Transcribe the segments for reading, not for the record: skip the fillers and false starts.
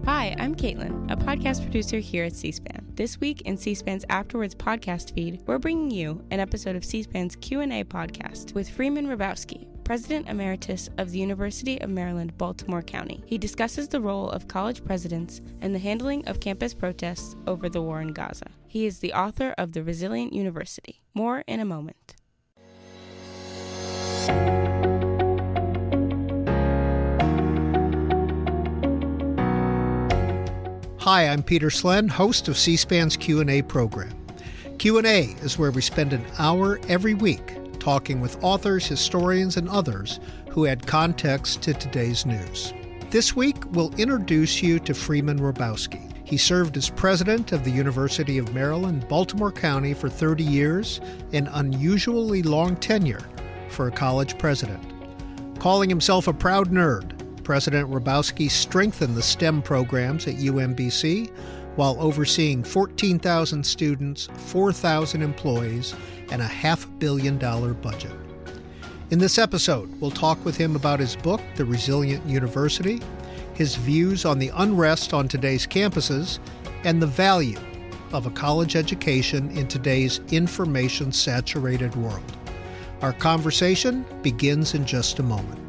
Hi, I'm Caitlin, a podcast producer here at C-SPAN. This week in C-SPAN's Afterwards podcast feed, we're bringing you an episode of C-SPAN's Q&A podcast with Freeman Hrabowski, President Emeritus of the University of Maryland, Baltimore County. He discusses the role of college presidents and the handling of campus protests over the war in Gaza. He is the author of The Resilient University. More in a moment. Hi, I'm Peter Slen, host of C-SPAN's Q&A program. Q&A is where we spend an hour every week talking with authors, historians, and others who add context to today's news. This week, we'll introduce you to Freeman Hrabowski. He served as president of the University of Maryland, Baltimore County for 30 years, an unusually long tenure for a college president. Calling himself a proud nerd, President Hrabowski strengthened the STEM programs at UMBC while overseeing 14,000 students, 4,000 employees, and a $500 million budget. In this episode, we'll talk with him about his book, The Resilient University, his views on the unrest on today's campuses, and the value of a college education in today's information-saturated world. Our conversation begins in just a moment.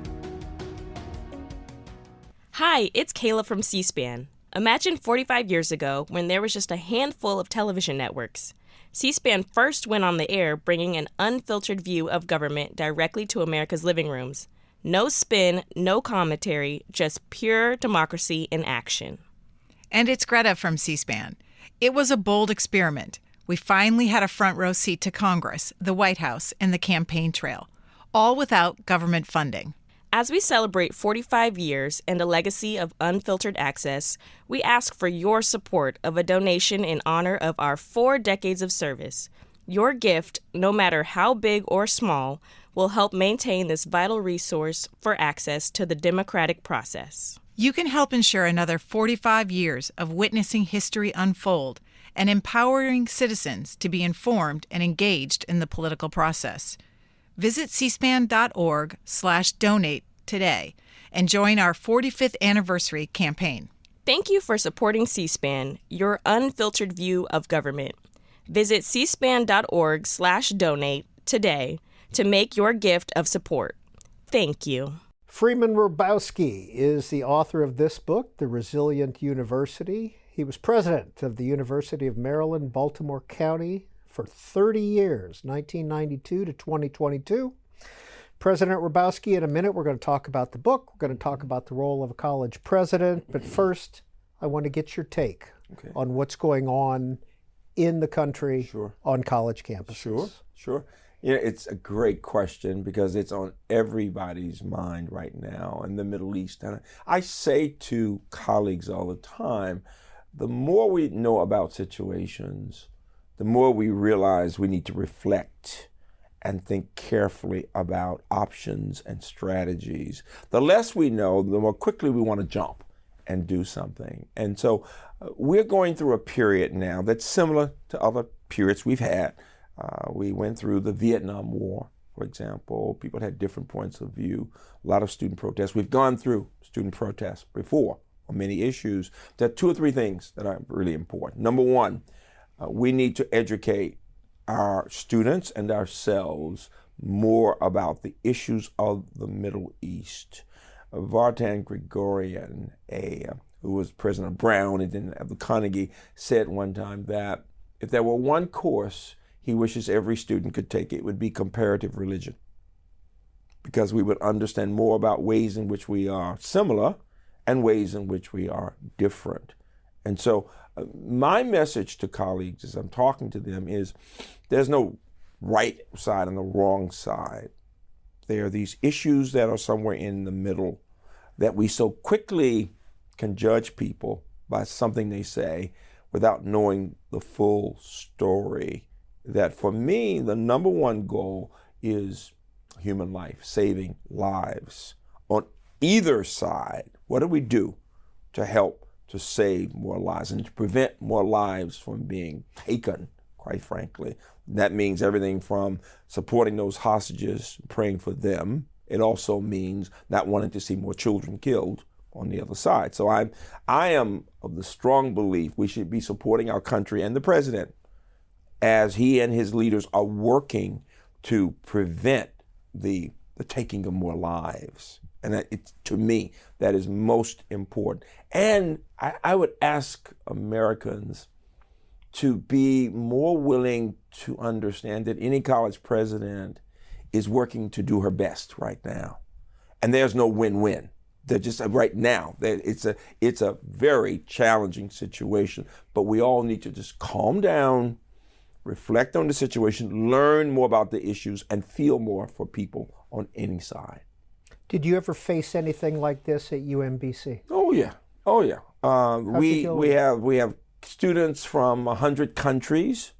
Hi, it's Kayla from C-SPAN. Imagine 45 years ago when there was just a handful of television networks. C-SPAN first went on the air bringing an unfiltered view of government directly to America's living rooms. No spin, no commentary, just pure democracy in action. And it's Greta from C-SPAN. It was a bold experiment. We finally had a front row seat to Congress, the White House, and the campaign trail, all without government funding. As we celebrate 45 years and a legacy of unfiltered access, we ask for your support of a donation in honor of our 4 decades of service. Your gift, no matter how big or small, will help maintain this vital resource for access to the democratic process. You can help ensure another 45 years of witnessing history unfold and empowering citizens to be informed and engaged in the political process. Visit cspan.org/donate today and join our 45th anniversary campaign. Thank you for supporting C-SPAN, your unfiltered view of government. Visit cspan.org/donate today to make your gift of support. Thank you. Freeman Hrabowski is the author of this book, The Resilient University. He was president of the University of Maryland, Baltimore County for 30 years, 1992 to 2022. President Hrabowski, in a minute, we're going to talk about the book. We're going to talk about the role of a college president. But first, I want to get your take on what's going on in the country on college campuses. Sure. You know, it's a great question because it's on everybody's mind right now in the Middle East. And I say to colleagues all the time, the more we know about situations, the more we realize we need to reflect and think carefully about options and strategies. The less we know, the more quickly we want to jump and do something. And so we're going through a period now that's similar to other periods we've had. We went through the Vietnam War, for example. People had different points of view, a lot of student protests. We've gone through student protests before on many issues. There are 2 or 3 things that are really important. Number one, we need to educate our students and ourselves more about the issues of the Middle East. Vartan Gregorian, who was President Brown and then of the Carnegie, said one time that if there were one course he wishes every student could take, it would be comparative religion, because we would understand more about ways in which we are similar and ways in which we are different. And so my message to colleagues as I'm talking to them is there's no right side and the wrong side. There are these issues that are somewhere in the middle that we so quickly can judge people by something they say without knowing the full story. That for me, the number one goal is human life, saving lives. On either side, what do we do to help to save more lives and to prevent more lives from being taken, quite frankly? That means everything from supporting those hostages, praying for them. It also means not wanting to see more children killed, on the other side. So I am of the strong belief we should be supporting our country and the president as he and his leaders are working to prevent the taking of more lives. And to me, that is most important. And I would ask Americans to be more willing to understand that any college president is working to do her best right now. And there's no win-win. They're just right now. It's a very challenging situation, but we all need to just calm down, reflect on the situation, learn more about the issues, and feel more for people on any side. Did you ever face anything like this at UMBC? Oh yeah. We have students from 100 countries,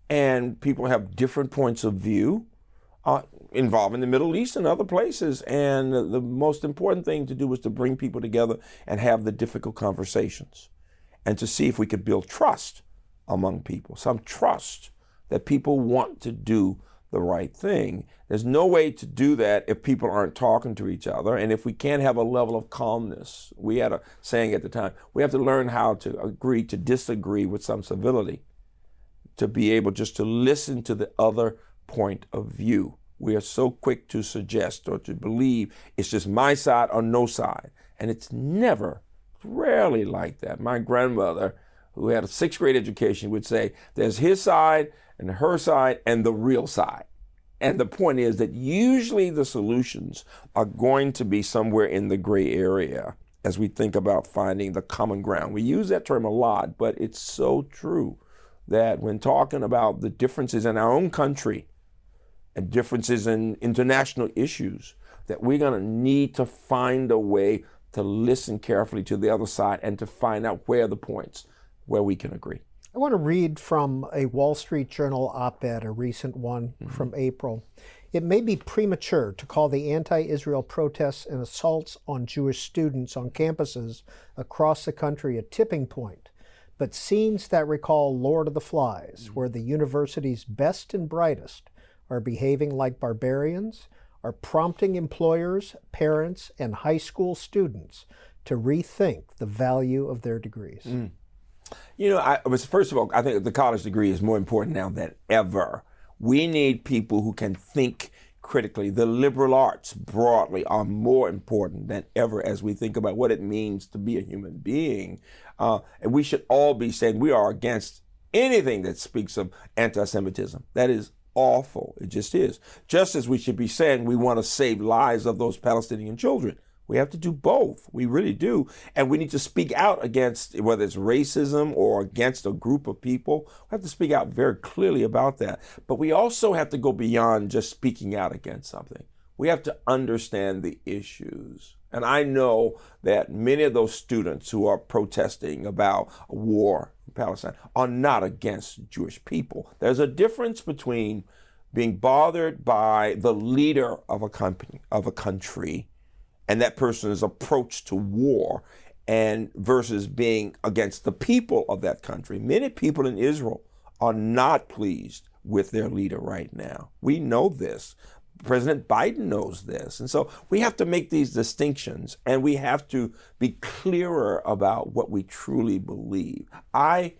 and people have different points of view involving the Middle East and other places. And the most important thing to do was to bring people together and have the difficult conversations and to see if we could build trust among people, some trust that people want to do the right thing. There's no way to do that if people aren't talking to each other, and if we can't have a level of calmness. We had a saying at the time, we have to learn how to agree to disagree with some civility, to be able just to listen to the other point of view. We are so quick to suggest or to believe it's just my side or no side, and it's rarely like that. My grandmother, who had a 6th grade education, would say there's his side and her side and the real side. And the point is that usually the solutions are going to be somewhere in the gray area as we think about finding the common ground. We use that term a lot, but it's so true that when talking about the differences in our own country and differences in international issues, that we're going to need to find a way to listen carefully to the other side and to find out where the points where we can agree. I want to read from a Wall Street Journal op-ed, a recent one from April. It may be premature to call the anti-Israel protests and assaults on Jewish students on campuses across the country a tipping point, but scenes that recall Lord of the Flies, where the university's best and brightest are behaving like barbarians, are prompting employers, parents, and high school students to rethink the value of their degrees. You know, first of all, I think the college degree is more important now than ever. We need people who can think critically. The liberal arts broadly are more important than ever as we think about what it means to be a human being. And we should all be saying we are against anything that speaks of anti-Semitism. That is awful. It just is. Just as we should be saying we want to save lives of those Palestinian children. We have to do both. We really do. And we need to speak out against, whether it's racism or against a group of people. We have to speak out very clearly about that. But we also have to go beyond just speaking out against something. We have to understand the issues. And I know that many of those students who are protesting about a war in Palestine are not against Jewish people. There's a difference between being bothered by the leader of a country, and that person's approach to war, and versus being against the people of that country. Many people in Israel are not pleased with their leader right now. We know this. President Biden knows this. And so we have to make these distinctions, and we have to be clearer about what we truly believe. I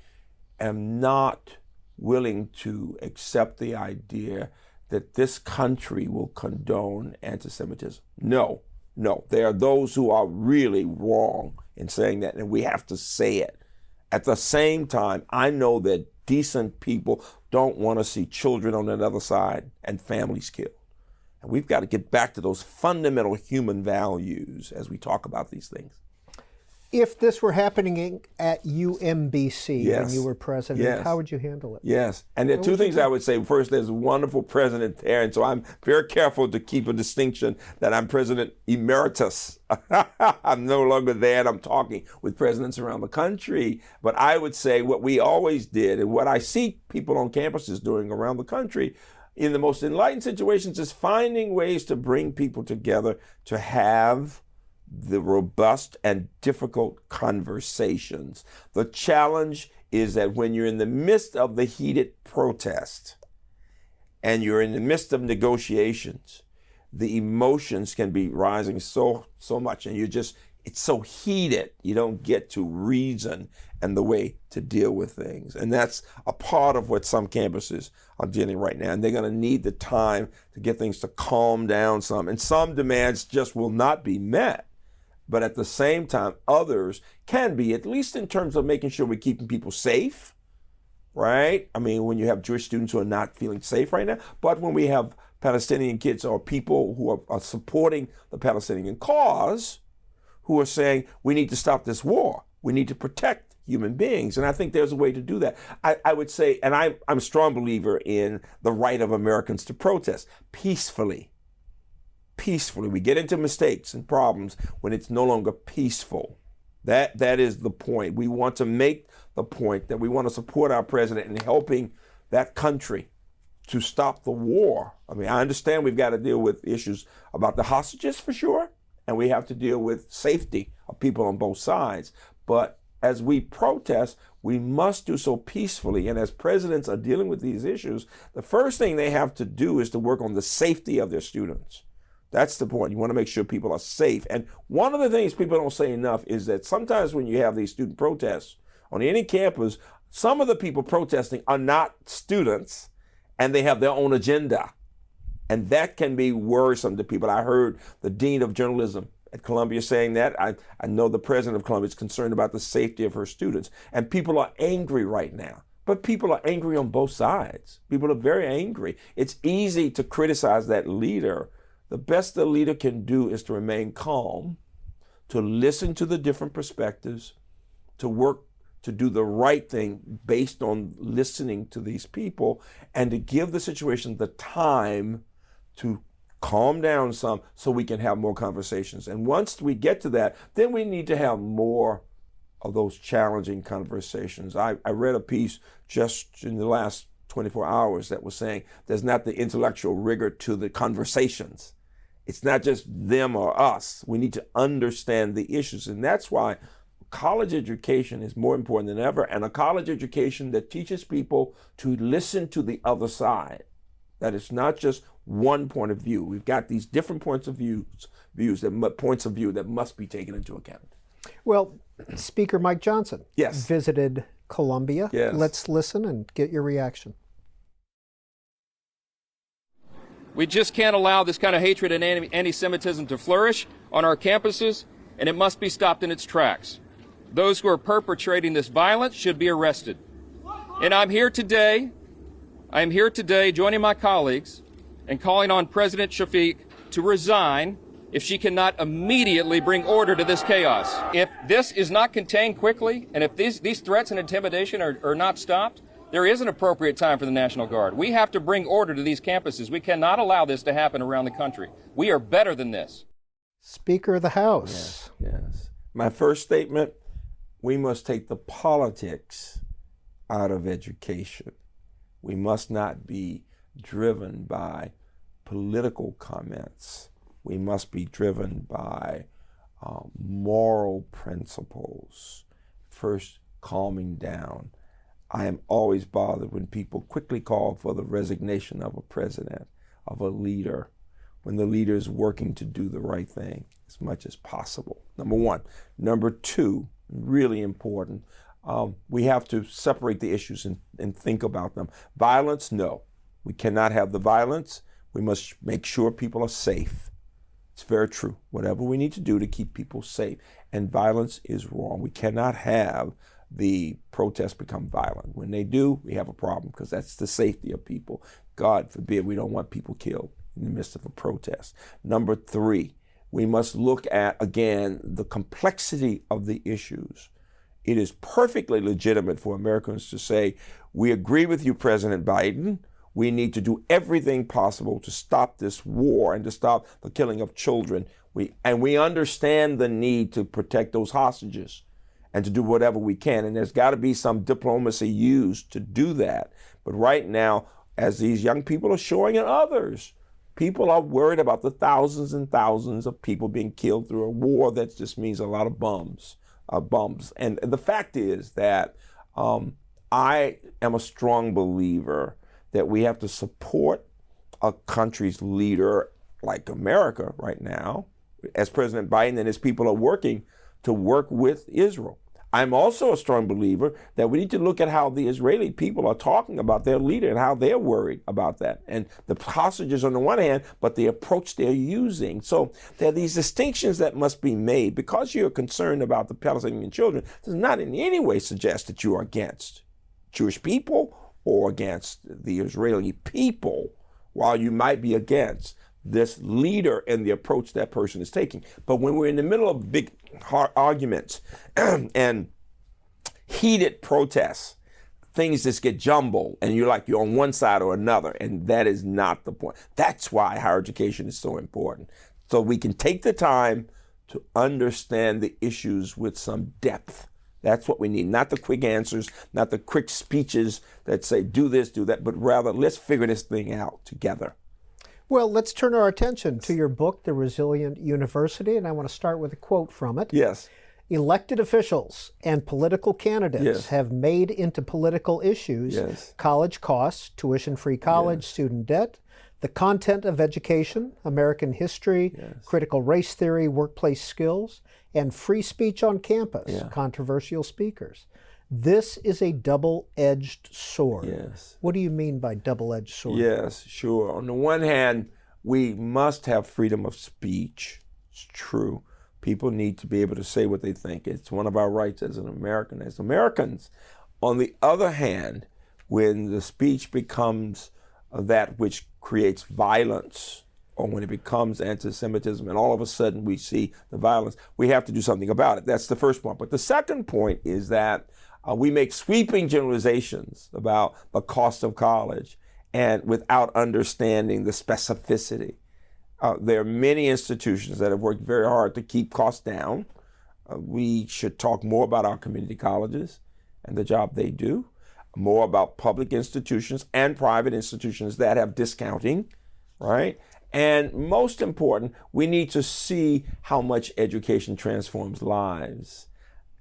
am not willing to accept the idea that this country will condone anti-Semitism. No, there are those who are really wrong in saying that, and we have to say it. At the same time, I know that decent people don't want to see children on the other side and families killed. And we've got to get back to those fundamental human values as we talk about these things. If this were happening at UMBC Yes. when you were president, Yes. how would you handle it? Yes, and there are two things I would say. First, there's a wonderful president there, and so I'm very careful to keep a distinction that I'm president emeritus. I'm no longer there, and I'm talking with presidents around the country. But I would say what we always did, and what I see people on campuses doing around the country, in the most enlightened situations, is finding ways to bring people together to have the robust and difficult conversations. The challenge is that when you're in the midst of the heated protest and you're in the midst of negotiations, the emotions can be rising so much, and you're just it's so heated, you don't get to reason and the way to deal with things. And that's a part of what some campuses are dealing right now. And they're going to need the time to get things to calm down some. And some demands just will not be met. But at the same time, others can be, at least in terms of making sure we're keeping people safe, right? I mean, when you have Jewish students who are not feeling safe right now, but when we have Palestinian kids or people who are supporting the Palestinian cause, who are saying, we need to stop this war. We need to protect human beings. And I think there's a way to do that. I would say, and I'm a strong believer in the right of Americans to protest peacefully. Peacefully. We get into mistakes and problems when it's no longer peaceful. That is the point. We want to make the point that we want to support our president in helping that country to stop the war. I mean, I understand we've got to deal with issues about the hostages for sure. And we have to deal with safety of people on both sides. But as we protest, we must do so peacefully. And as presidents are dealing with these issues, the first thing they have to do is to work on the safety of their students. That's the point. You want to make sure people are safe. And one of the things people don't say enough is that sometimes when you have these student protests on any campus, some of the people protesting are not students and they have their own agenda. And that can be worrisome to people. I heard the dean of journalism at Columbia saying that. I know the president of Columbia is concerned about the safety of her students. And people are angry right now. But people are angry on both sides. People are very angry. It's easy to criticize that leader. The best the leader can do is to remain calm, to listen to the different perspectives, to work to do the right thing based on listening to these people, and to give the situation the time to calm down some so we can have more conversations. And once we get to that, then we need to have more of those challenging conversations. I read a piece just in the last 24 hours that was saying there's not the intellectual rigor to the conversations. It's not just them or us. We need to understand the issues. And that's why college education is more important than ever, and a college education that teaches people to listen to the other side. That it's not just one point of view. We've got these different points of view that must be taken into account. Well, Speaker Mike Johnson visited Columbia. Yes. Let's listen and get your reaction. We just can't allow this kind of hatred and anti-Semitism to flourish on our campuses, and it must be stopped in its tracks. Those who are perpetrating this violence should be arrested. And I'm here today joining my colleagues and calling on President Shafiq to resign if she cannot immediately bring order to this chaos. If this is not contained quickly, and if these threats and intimidation are not stopped, there is an appropriate time for the National Guard. We have to bring order to these campuses. We cannot allow this to happen around the country. We are better than this. Speaker of the House. Yes. My first statement, we must take the politics out of education. We must not be driven by political comments. We must be driven by moral principles. First, calming down. I am always bothered when people quickly call for the resignation of a president, of a leader, when the leader is working to do the right thing as much as possible. Number one. Number two, really important, we have to separate the issues and think about them. Violence, no. We cannot have the violence. We must make sure people are safe. It's very true. Whatever we need to do to keep people safe. And violence is wrong. We cannot have the protests become violent. When they do, we have a problem because that's the safety of people. God forbid, we don't want people killed in the midst of a protest. Number three, we must look at, again, the complexity of the issues. It is perfectly legitimate for Americans to say, we agree with you, President Biden. We need to do everything possible to stop this war and to stop the killing of children. We understand the need to protect those hostages and to do whatever we can. And there's got to be some diplomacy used to do that. But right now, as these young people are showing and others, people are worried about the thousands and thousands of people being killed through a war that just means a lot of bums. And the fact is that I am a strong believer that we have to support a country's leader like America right now, as President Biden and his people are working to work with Israel. I'm also a strong believer that we need to look at how the Israeli people are talking about their leader and how they're worried about that. And the hostages on the one hand, but the approach they're using. So there are these distinctions that must be made. Because you're concerned about the Palestinian children does not in any way suggest that you are against Jewish people or against the Israeli people, while you might be against this leader and the approach that person is taking. But when we're in the middle of big arguments and heated protests, things just get jumbled and you're on one side or another, and that is not the point. That's why higher education is so important. So we can take the time to understand the issues with some depth. That's what we need, not the quick answers, not the quick speeches that say do this, do that, but rather let's figure this thing out together. Well, let's turn our attention to your book, The Resilient University, and I want to start with a quote from it. Yes. Elected officials and political candidates have made into political issues college costs, tuition-free college, student debt, the content of education, American history, critical race theory, workplace skills, and free speech on campus, controversial speakers. This is a double-edged sword. Yes. What do you mean by double-edged sword? Yes, sure. On the one hand, we must have freedom of speech. It's true. People need to be able to say what they think. It's one of our rights as an American, as Americans. On the other hand, when the speech becomes that which creates violence, or when it becomes anti-Semitism, and all of a sudden we see the violence, we have to do something about it. That's the first point. But the second point is that we make sweeping generalizations about the cost of college and without understanding the specificity. There are many institutions that have worked very hard to keep costs down. We should talk more about our community colleges and the job they do, more about public institutions and private institutions that have discounting, right? And most important, we need to see how much education transforms lives.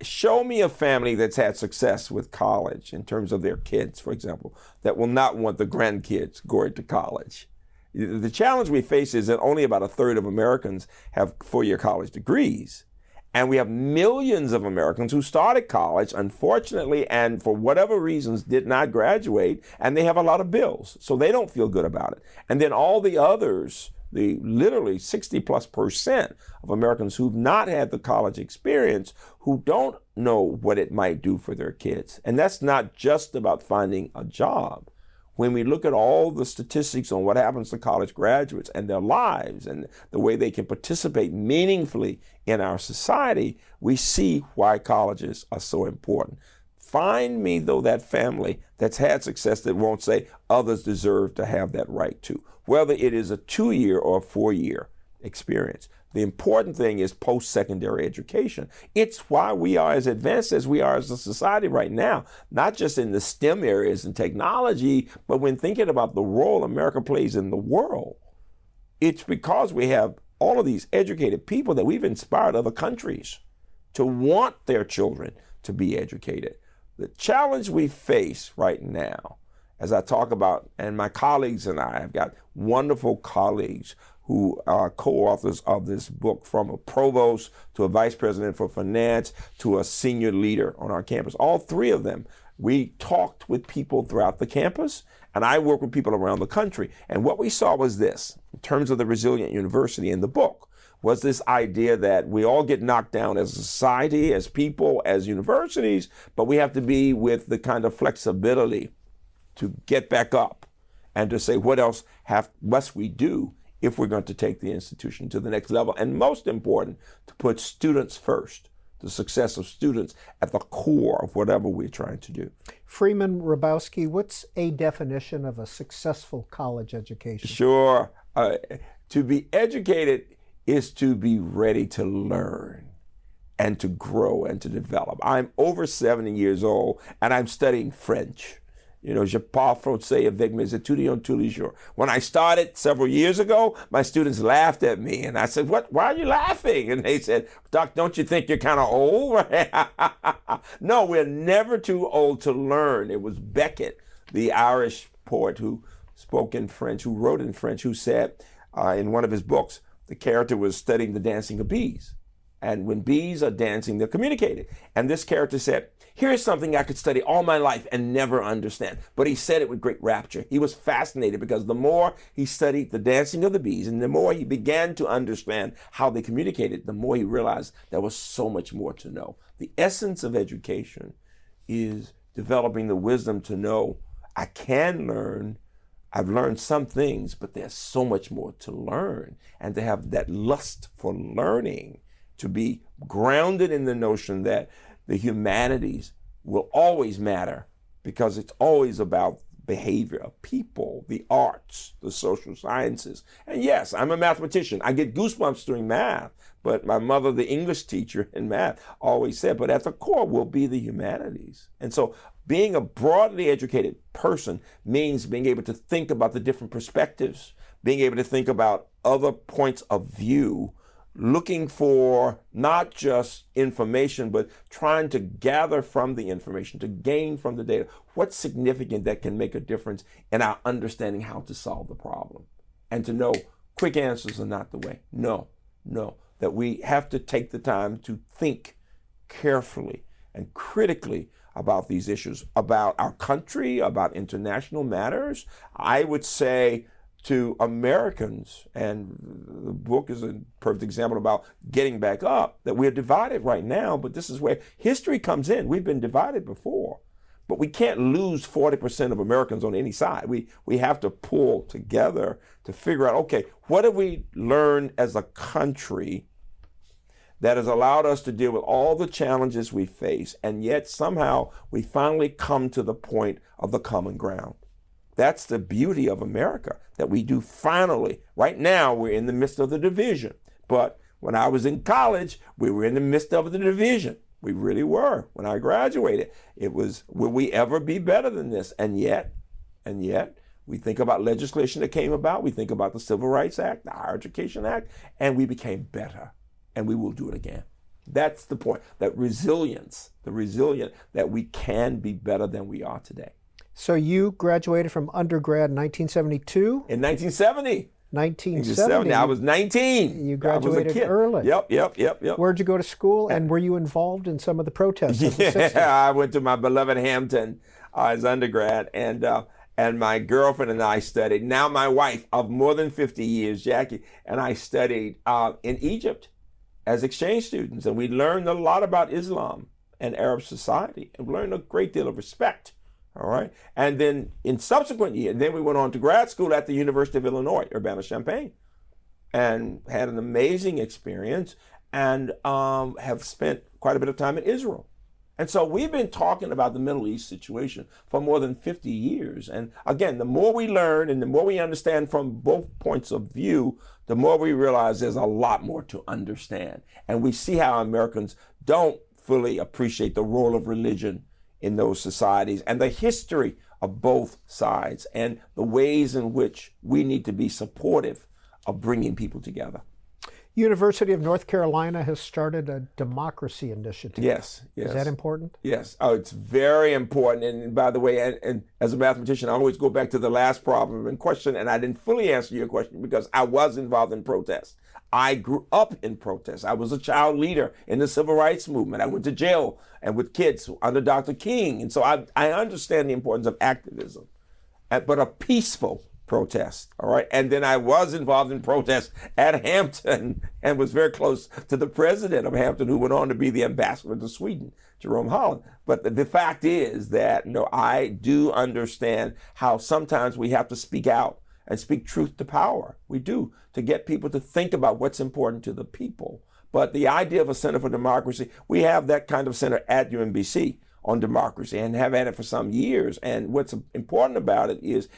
Show me a family that's had success with college in terms of their kids, for example, that will not want the grandkids going to college. The challenge we face is that only about a third of Americans have four-year college degrees. And we have millions of Americans who started college, unfortunately, and for whatever reasons did not graduate, and they have a lot of bills, so they don't feel good about it. And then all the others, the literally 60+% of Americans who've not had the college experience, who don't know what it might do for their kids. And that's not just about finding a job. When we look at all the statistics on what happens to college graduates and their lives and the way they can participate meaningfully in our society, we see why colleges are so important. Find me, though, that family that's had success that won't say others deserve to have that right too, whether it is a 2-year or a 4-year experience. The important thing is post-secondary education. It's why we are as advanced as we are as a society right now, not just in the STEM areas and technology, but when thinking about the role America plays in the world. It's because we have all of these educated people that we've inspired other countries to want their children to be educated. The challenge we face right now, as I talk about, and my colleagues and I have got wonderful colleagues who are co-authors of this book, from a provost to a vice president for finance to a senior leader on our campus. All three of them, we talked with people throughout the campus, and I work with people around the country. And what we saw was this, in terms of the Resilient University in the book, was this idea that we all get knocked down as a society, as people, as universities, but we have to be with the kind of flexibility to get back up and to say what else must we do if we're going to take the institution to the next level. And most important, to put students first, the success of students at the core of whatever we're trying to do. Freeman Hrabowski, what's a definition of a successful college education? Sure. To be educated is to be ready to learn and to grow and to develop. I'm over 70 years old and I'm studying French. You know, je parle français avec mes étudiants tous les jours. When I started several years ago, my students laughed at me, and I said, "What? Why are you laughing?" And they said, "Doc, don't you think you're kind of old?" No, we're never too old to learn. It was Beckett, the Irish poet who spoke in French, who wrote in French, who said in one of his books, the character was studying the dancing of bees. And when bees are dancing, they're communicating. And this character said, here's something I could study all my life and never understand. But he said it with great rapture. He was fascinated because the more he studied the dancing of the bees and the more he began to understand how they communicated, the more he realized there was so much more to know. The essence of education is developing the wisdom to know I can learn. I've learned some things, but there's so much more to learn. And to have that lust for learning, to be grounded in the notion that the humanities will always matter because it's always about behavior of people, the arts, the social sciences. And yes, I'm a mathematician. I get goosebumps during math, but my mother, the English teacher in math, always said, but at the core will be the humanities. And so being a broadly educated person means being able to think about the different perspectives, being able to think about other points of view, looking for not just information, but trying to gather from the information, to gain from the data, what's significant that can make a difference in our understanding how to solve the problem. And to know quick answers are not the way. No, that we have to take the time to think carefully and critically about these issues, about our country, about international matters. I would say to Americans, and the book is a perfect example about getting back up, that we're divided right now, but this is where history comes in. We've been divided before, but we can't lose 40% of Americans on any side. We have to pull together to figure out, okay, what have we learned as a country that has allowed us to deal with all the challenges we face, and yet somehow we finally come to the point of the common ground. That's the beauty of America, that we do finally. Right now, we're in the midst of the division. But when I was in college, we were in the midst of the division. We really were. When I graduated, it was, will we ever be better than this? And yet, we think about legislation that came about. We think about the Civil Rights Act, the Higher Education Act, and we became better. And we will do it again. That's the point, that resilience, the resilient, that we can be better than we are today. So you graduated from undergrad in 1972? In 1970. 1970. I was 19. You graduated early. Yep. Where'd you go to school, and were you involved in some of the protests of the 60s? I went to my beloved Hampton as undergrad, and my girlfriend and I studied. Now my wife of more than 50 years, Jackie, and I studied in Egypt as exchange students, and we learned a lot about Islam and Arab society, and we learned a great deal of respect. All right. And then in subsequent years, then we went on to grad school at the University of Illinois, Urbana-Champaign, and had an amazing experience, and have spent quite a bit of time in Israel. And so we've been talking about the Middle East situation for more than 50 years. And again, the more we learn and the more we understand from both points of view, the more we realize there's a lot more to understand. And we see how Americans don't fully appreciate the role of religion in those societies and the history of both sides and the ways in which we need to be supportive of bringing people together. University of North Carolina has started a democracy initiative. Yes. Is that important? Yes. Oh, it's very important. And by the way, and as a mathematician, I always go back to the last problem and question, and I didn't fully answer your question because I was involved in protests. I grew up in protests. I was a child leader in the civil rights movement. I went to jail and with kids under Dr. King. And so I understand the importance of activism, but a peaceful protest, all right? And then I was involved in protests at Hampton and was very close to the president of Hampton, who went on to be the ambassador to Sweden, Jerome Holland. But the fact is that, I do understand how sometimes we have to speak out and speak truth to power. We do, to get people to think about what's important to the people. But the idea of a Center for Democracy, we have that kind of center at UMBC on democracy and have had it for some years. And what's important about it is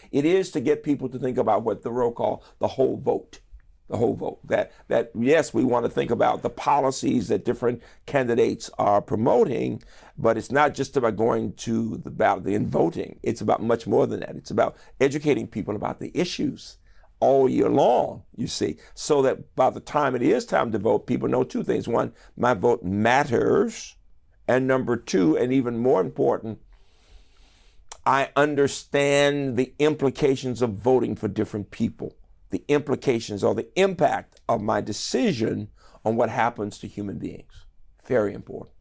to get people to think about what Thoreau called the whole vote. The whole vote. That yes, we want to think about the policies that different candidates are promoting, but it's not just about going to the ballot and voting. It's about much more than that. It's about educating people about the issues all year long, you see, so that by the time it is time to vote, people know two things. One, my vote matters. And number two, and even more important, I understand the implications of voting for different people. the implications or the impact of my decision on what happens to human beings. Very important.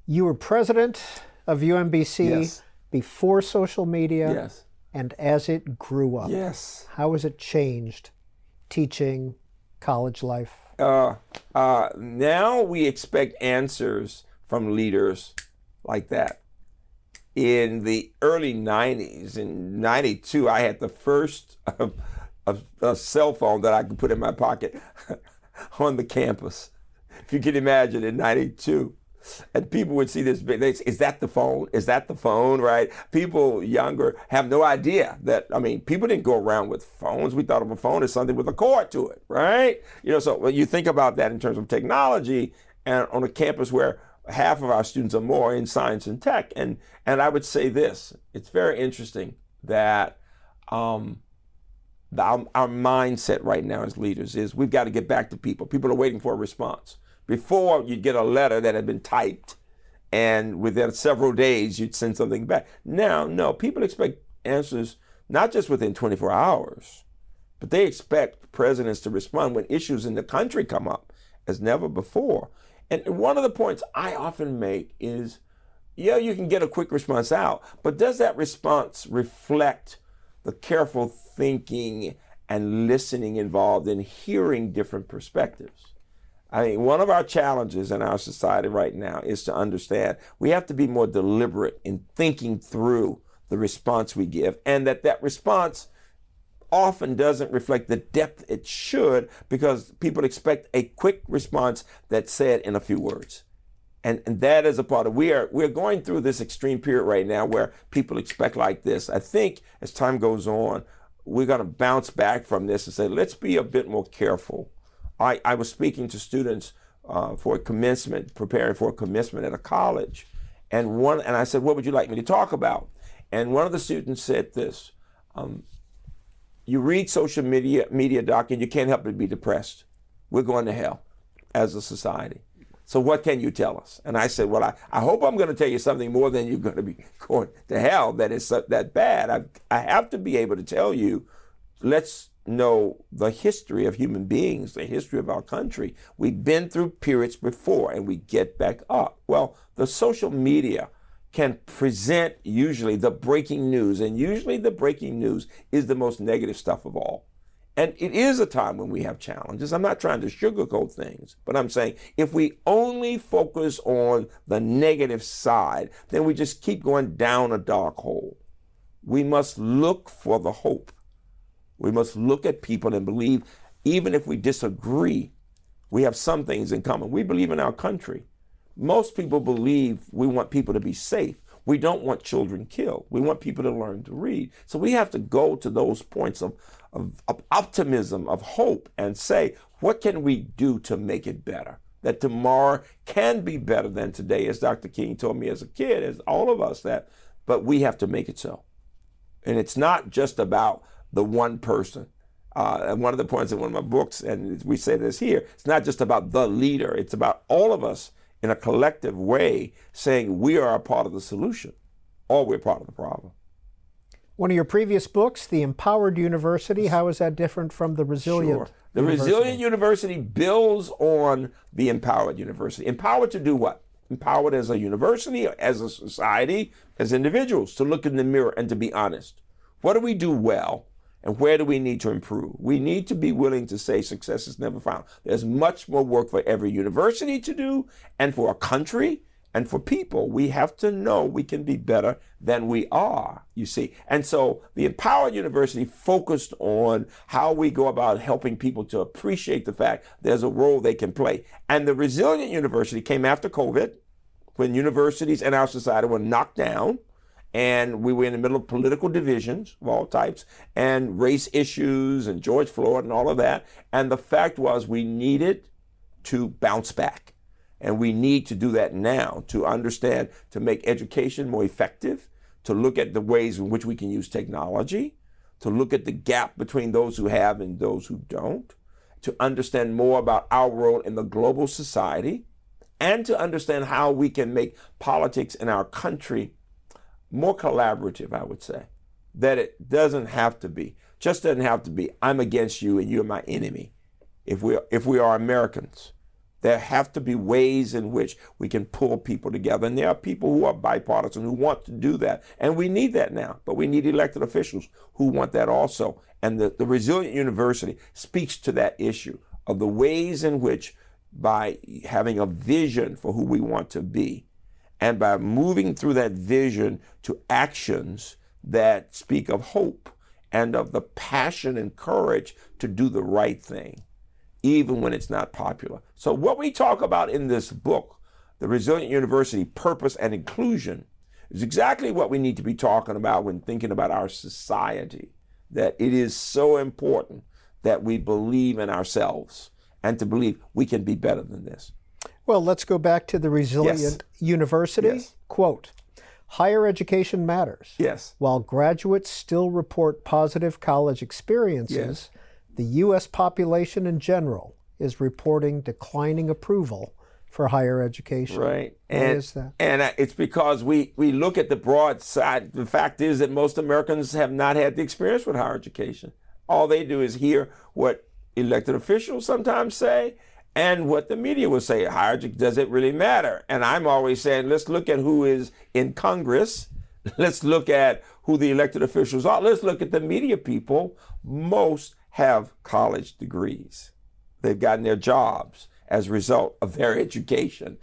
You were president of UMBC Yes. before social media Yes. and as it grew up. Yes. How has it changed teaching, college life? Now we expect answers from leaders like that. In the early 90s, in 92, I had the first a cell phone that I could put in my pocket on the campus. If you can imagine, in 92. And people would see this big, they say, is that the phone? Is that the phone, right? People younger have no idea that, people didn't go around with phones. We thought of a phone as something with a cord to it, right? So when you think about that in terms of technology and on a campus where half of our students are more in science and tech. And I would say this, it's very interesting that our mindset right now as leaders is we've got to get back to people. People are waiting for a response. Before, you'd get a letter that had been typed, and within several days, you'd send something back. Now, no, people expect answers not just within 24 hours, but they expect presidents to respond when issues in the country come up as never before. And one of the points I often make is, yeah, you can get a quick response out, but does that response reflect the careful thinking and listening involved in hearing different perspectives? One of our challenges in our society right now is to understand we have to be more deliberate in thinking through the response we give, and that response often doesn't reflect the depth it should, because people expect a quick response that's said in a few words. And that is a part of, we're going through this extreme period right now where people expect like this. I think as time goes on, we're going to bounce back from this and say, let's be a bit more careful. I was speaking to students for a commencement, preparing for a commencement at a college, and I said, what would you like me to talk about? And one of the students said this, you read social media, Doc, and you can't help but be depressed. We're going to hell as a society. So what can you tell us? And I said, well, I hope I'm going to tell you something more than you're going to be going to hell that is that bad. I have to be able to tell you, let's know the history of human beings, the history of our country. We've been through periods before and we get back up. Well, the social media can present usually the breaking news, and usually the breaking news is the most negative stuff of all. And it is a time when we have challenges. I'm not trying to sugarcoat things, but I'm saying if we only focus on the negative side, then we just keep going down a dark hole. We must look for the hope. We must look at people and believe, even if we disagree, we have some things in common. We believe in our country. Most people believe we want people to be safe. We don't want children killed. We want people to learn to read. So we have to go to those points of optimism, of hope, and say, what can we do to make it better? That tomorrow can be better than today, as Dr. King told me as a kid, as all of us, but we have to make it so. And it's not just about the one person. And one of the points in one of my books, and we say this here, it's not just about the leader, it's about all of us in a collective way saying we are a part of the solution or we're part of the problem. One of your previous books, The Empowered University, how is that different from the Resilient Sure. The Resilient University builds on the Empowered University. Empowered to do what? Empowered as a university, as a society, as individuals, to look in the mirror and to be honest. What do we do well? And where do we need to improve? We need to be willing to say success is never found. There's much more work for every university to do, and for a country, and for people. We have to know we can be better than we are, you see. And so the Empowered University focused on how we go about helping people to appreciate the fact there's a role they can play. And the Resilient University came after COVID, when universities in our society were knocked down, and we were in the middle of political divisions of all types and race issues and George Floyd and all of that. And the fact was we needed to bounce back. And we need to do that now to understand, to make education more effective, to look at the ways in which we can use technology, to look at the gap between those who have and those who don't, to understand more about our role in the global society, and to understand how we can make politics in our country more collaborative, I would say, that it doesn't have to be just doesn't have to be, I'm against you and you're my enemy. If we are Americans, there have to be ways in which we can pull people together. And there are people who are bipartisan who want to do that. And we need that now. But we need elected officials who want that also. And the Resilient University speaks to that issue of the ways in which, by having a vision for who we want to be, and by moving through that vision to actions that speak of hope and of the passion and courage to do the right thing, even when it's not popular. So what we talk about in this book, The Resilient University, Purpose and Inclusion, is exactly what we need to be talking about when thinking about our society, that it is so important that we believe in ourselves and to believe we can be better than this. Well, let's go back to the Resilient University. Yes. Quote, higher education matters. Yes. While graduates still report positive college experiences, the U.S. population in general is reporting declining approval for higher education. Right. Why is that? And it's because we look at the broad side. The fact is that most Americans have not had the experience with higher education. All they do is hear what elected officials sometimes say and what the media will say. Higher education, does it really matter? And I'm always saying, let's look at who is in Congress. Let's look at who the elected officials are. Let's look at the media people. Most have college degrees. They've gotten their jobs as a result of their education.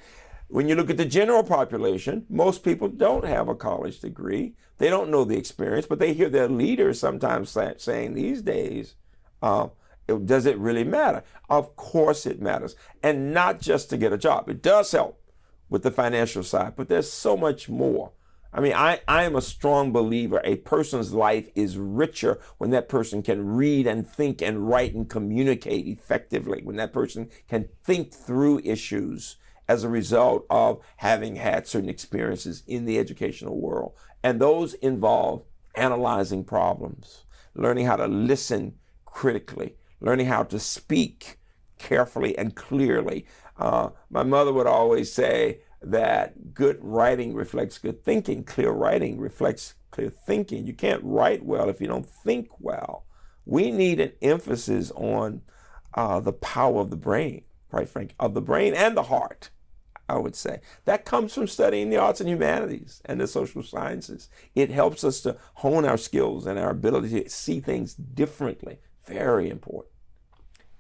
When you look at the general population, most people don't have a college degree. They don't know the experience, but they hear their leaders sometimes saying these days, does it really matter? Of course it matters. And not just to get a job. It does help with the financial side, but there's so much more. I mean, I am a strong believer a person's life is richer when that person can read and think and write and communicate effectively, when that person can think through issues as a result of having had certain experiences in the educational world. And those involve analyzing problems, learning how to listen critically, learning how to speak carefully and clearly. My mother would always say that good writing reflects good thinking. Clear writing reflects clear thinking. You can't write well if you don't think well. We need an emphasis on the power of the brain, quite frankly, of the brain and the heart, I would say. That comes from studying the arts and humanities and the social sciences. It helps us to hone our skills and our ability to see things differently. Very important.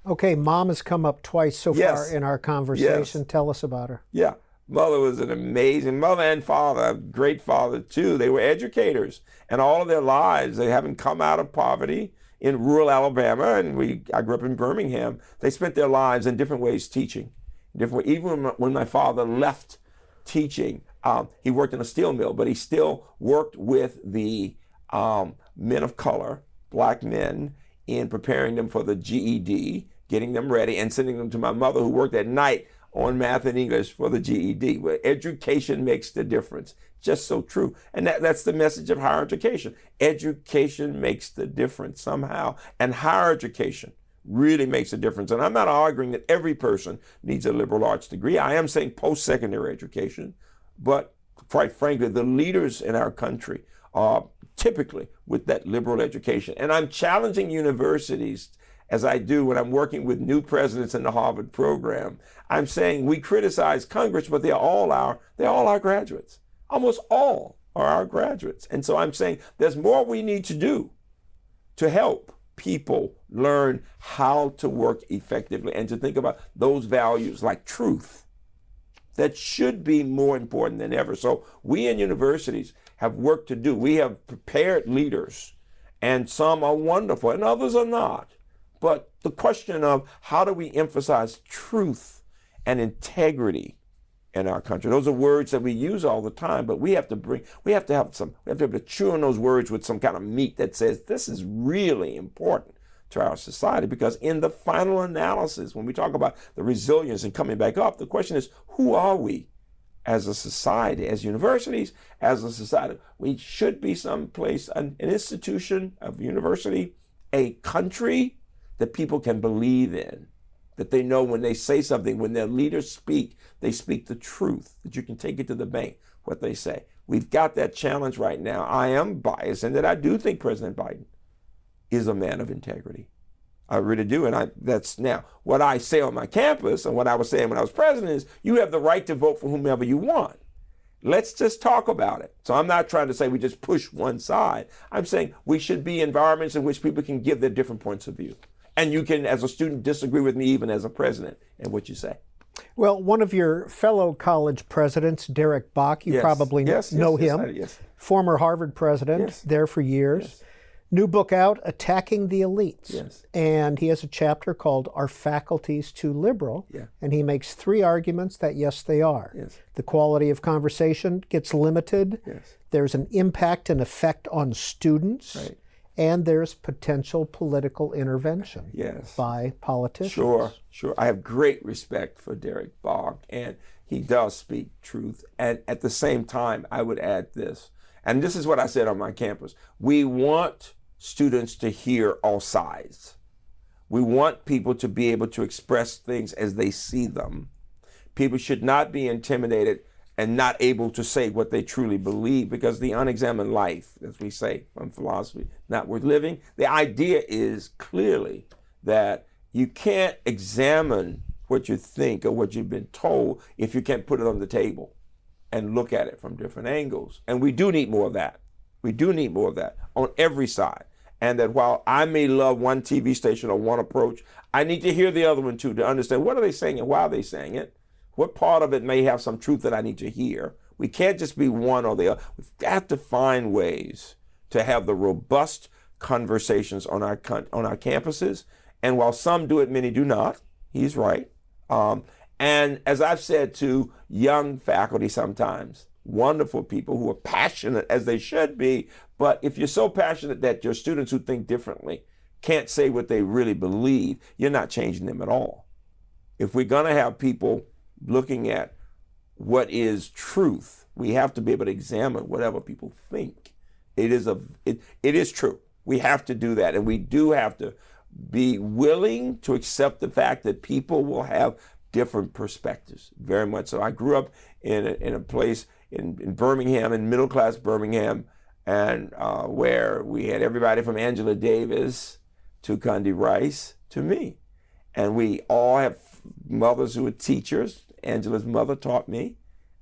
Okay, Mom has come up twice so far in our conversation. Yes. Tell us about her. Yeah. Mother was an amazing mother and father, a great father too. They were educators, and all of their lives, they haven't come out of poverty in rural Alabama, and I grew up in Birmingham. They spent their lives in different ways teaching. Even when my father left teaching, he worked in a steel mill, but he still worked with the men of color, black men, in preparing them for the GED, getting them ready, and sending them to my mother, who worked at night on math and English for the GED. Where education makes the difference. Just so true. And that's the message of higher education. Education makes the difference somehow. And higher education really makes a difference. And I'm not arguing that every person needs a liberal arts degree. I am saying post-secondary education. But quite frankly, the leaders in our country are typically with that liberal education. And I'm challenging universities, as I do when I'm working with new presidents in the Harvard program. I'm saying we criticize Congress, but they're all our graduates. Almost all are our graduates. And so I'm saying there's more we need to do to help people learn how to work effectively and to think about those values like truth that should be more important than ever. So we in universities have work to do. We have prepared leaders, and some are wonderful and others are not. But the question of how do we emphasize truth and integrity in our country? Those are words that we use all the time, but we have to be able to chew on those words with some kind of meat that says this is really important to our society. Because in the final analysis, when we talk about the resilience and coming back up, the question is, who are we as a society, as universities, as a society? We should be someplace, an institution of university, a country that people can believe in, that they know when they say something, when their leaders speak, they speak the truth, that you can take it to the bank, what they say. We've got that challenge right now. I am biased in that I do think President Biden is a man of integrity. I really do. And that's now what I say on my campus, and what I was saying when I was president is, you have the right to vote for whomever you want. Let's just talk about it. So I'm not trying to say we just push one side. I'm saying we should be environments in which people can give their different points of view. And you can, as a student, disagree with me even as a president in what you say. Well, one of your fellow college presidents, Derek Bach, you probably know him. Yes. Former Harvard president, there for years. Yes. New book out, Attacking the Elites. Yes. And he has a chapter called Are Faculties Too Liberal? Yeah. And he makes 3 arguments that, yes, they are. Yes. The quality of conversation gets limited. Yes. There's an impact and effect on students. Right. And there's potential political intervention by politicians. Sure. I have great respect for Derek Bach, and he does speak truth. And at the same time, I would add this, and this is what I said on my campus. We want students to hear all sides. We want people to be able to express things as they see them. People should not be intimidated and not able to say what they truly believe, because the unexamined life, as we say from philosophy, not worth living. The idea is clearly that you can't examine what you think or what you've been told if you can't put it on the table and look at it from different angles. And we do need more of that. We do need more of that on every side. And that while I may love one TV station or one approach, I need to hear the other one too, to understand what are they saying and why are they saying it. What part of it may have some truth that I need to hear. We can't just be one or the other. We've got to find ways to have the robust conversations on our campuses. And while some do it, many do not. He's right. And as I've said to young faculty sometimes, wonderful people who are passionate as they should be, but if you're so passionate that your students who think differently can't say what they really believe, you're not changing them at all. If we're going to have people looking at what is truth, we have to be able to examine whatever people think. It is true. We have to do that, and we do have to be willing to accept the fact that people will have different perspectives, very much so. I grew up in a place in Birmingham, in middle-class Birmingham, and where we had everybody from Angela Davis to Condi Rice to me. And we all have mothers who were teachers. Angela's mother taught me,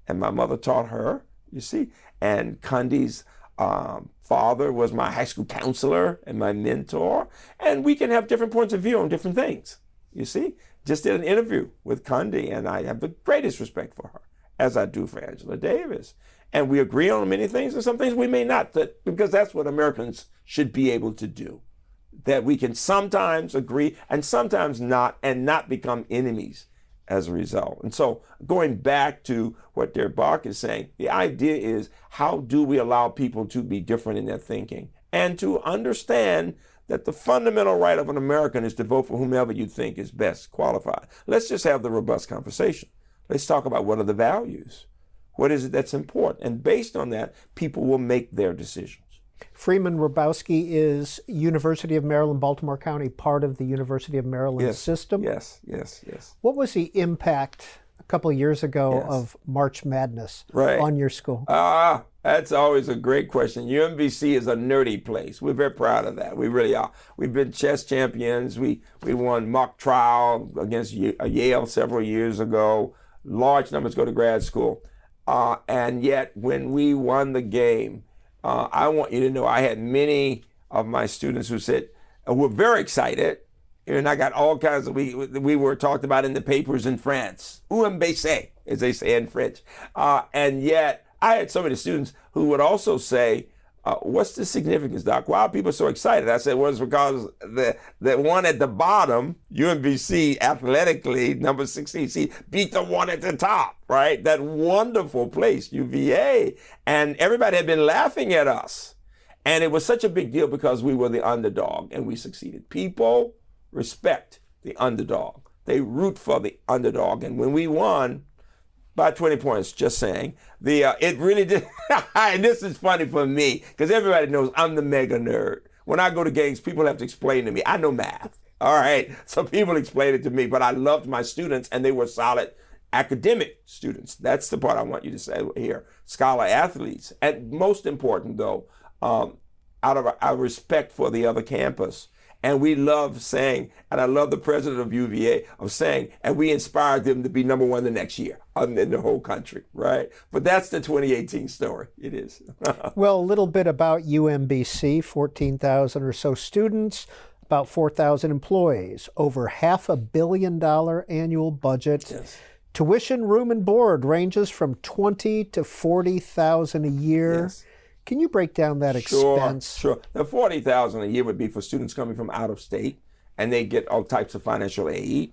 and my mother taught her, you see. And Condi's father was my high school counselor and my mentor. And we can have different points of view on different things, you see. Just did an interview with Condi, and I have the greatest respect for her, as I do for Angela Davis. And we agree on many things, and some things we may not, because that's what Americans should be able to do. That we can sometimes agree and sometimes not, and not become enemies as a result. And so going back to what Derek Bach is saying, the idea is, how do we allow people to be different in their thinking and to understand that the fundamental right of an American is to vote for whomever you think is best qualified. Let's just have the robust conversation. Let's talk about what are the values. What is it that's important? And based on that, people will make their decisions. Freeman Hrabowski is University of Maryland, Baltimore County, part of the University of Maryland system. Yes. What was the impact a couple of years ago of March Madness on your school? That's always a great question. UMBC is a nerdy place. We're very proud of that. We really are. We've been chess champions. We won mock trial against Yale several years ago. Large numbers go to grad school. And yet when we won the game, I want you to know I had many of my students who said, were very excited. And I got all kinds of, we were talked about in the papers in France. UMBC, as they say in French. And yet I had so many students who would also say, what's the significance, Doc? Why are people so excited? I said, well, it's because the one at the bottom, UMBC, athletically, number 16, beat the one at the top, right? That wonderful place, UVA. And everybody had been laughing at us. And it was such a big deal because we were the underdog and we succeeded. People respect the underdog. They root for the underdog. And when we won, by 20 points, just saying. It really did, and this is funny for me, because everybody knows I'm the mega nerd. When I go to games, people have to explain to me. I know math, all right? So people explain it to me, but I loved my students, and they were solid academic students. That's the part I want you to say here, scholar athletes. And most important, though, out of our respect for the other campus. And we love saying, and I love the president of UVA of saying, and we inspired them to be number one the next year in the whole country, right? But that's the 2018 story. It is. Well, a little bit about UMBC, 14,000 or so students, about 4,000 employees, over $500 million annual budget. Yes. Tuition, room, and board ranges from $20,000 to $40,000 a year. Yes. Can you break down that expense? Sure. The $40,000 a year would be for students coming from out of state, and they get all types of financial aid.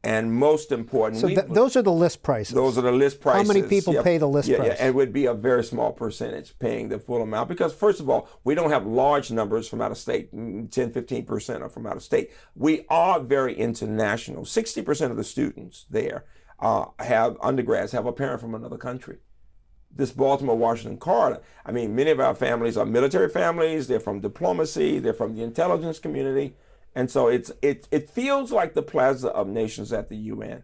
And most important, so those are the list prices. Those are the list prices. How many people pay the list price? Yeah, and it would be a very small percentage paying the full amount because, first of all, we don't have large numbers from out of state. 10, 15% are from out of state. We are very international. 60% of the students there have undergrads, have a parent from another country. This Baltimore, Washington corridor, I mean, many of our families are military families. They're from diplomacy. They're from the intelligence community. And so it feels like the Plaza of Nations at the UN.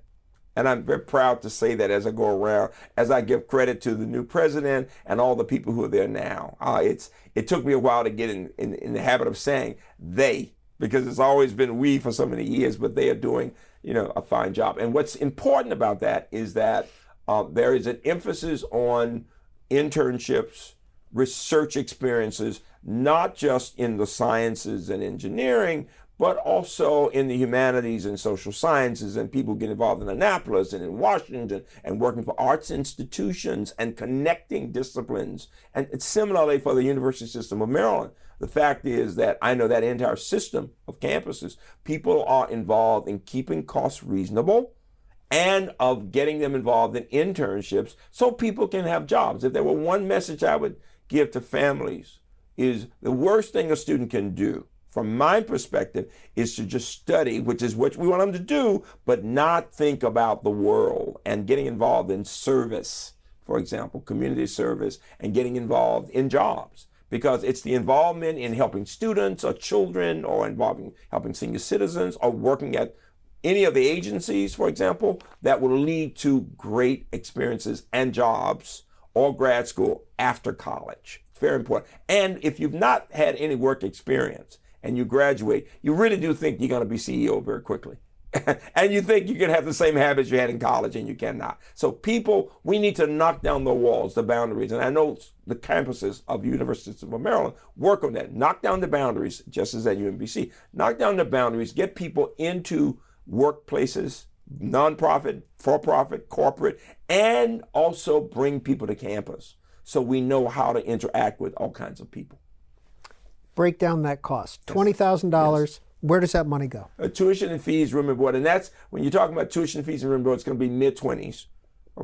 And I'm very proud to say that as I go around, as I give credit to the new president and all the people who are there now. It took me a while to get in the habit of saying they, because it's always been we for so many years, but they are doing, a fine job. And what's important about that is that there is an emphasis on internships, research experiences, not just in the sciences and engineering, but also in the humanities and social sciences, and people get involved in Annapolis and in Washington and working for arts institutions and connecting disciplines. And it's similarly for the University System of Maryland. The fact is that I know that entire system of campuses, people are involved in keeping costs reasonable and of getting them involved in internships so people can have jobs. If there were one message I would give to families is the worst thing a student can do, from my perspective, is to just study, which is what we want them to do, but not think about the world and getting involved in service, for example, community service, and getting involved in jobs. Because it's the involvement in helping students or children or helping senior citizens or working at any of the agencies, for example, that will lead to great experiences and jobs or grad school after college. It's very important. And if you've not had any work experience and you graduate, you really do think you're going to be CEO very quickly. And you think you can have the same habits you had in college, and you cannot. So people, we need to knock down the walls, the boundaries. And I know the campuses of the University System of Maryland work on that. Knock down the boundaries, just as at UMBC. Knock down the boundaries, get people into workplaces, nonprofit, for-profit, corporate, and also bring people to campus so we know how to interact with all kinds of people. Break down that cost. $20,000. Yes. Where does that money go? Tuition and fees, room and board. And that's, when you're talking about tuition, fees, and room and board, it's going to be mid-20s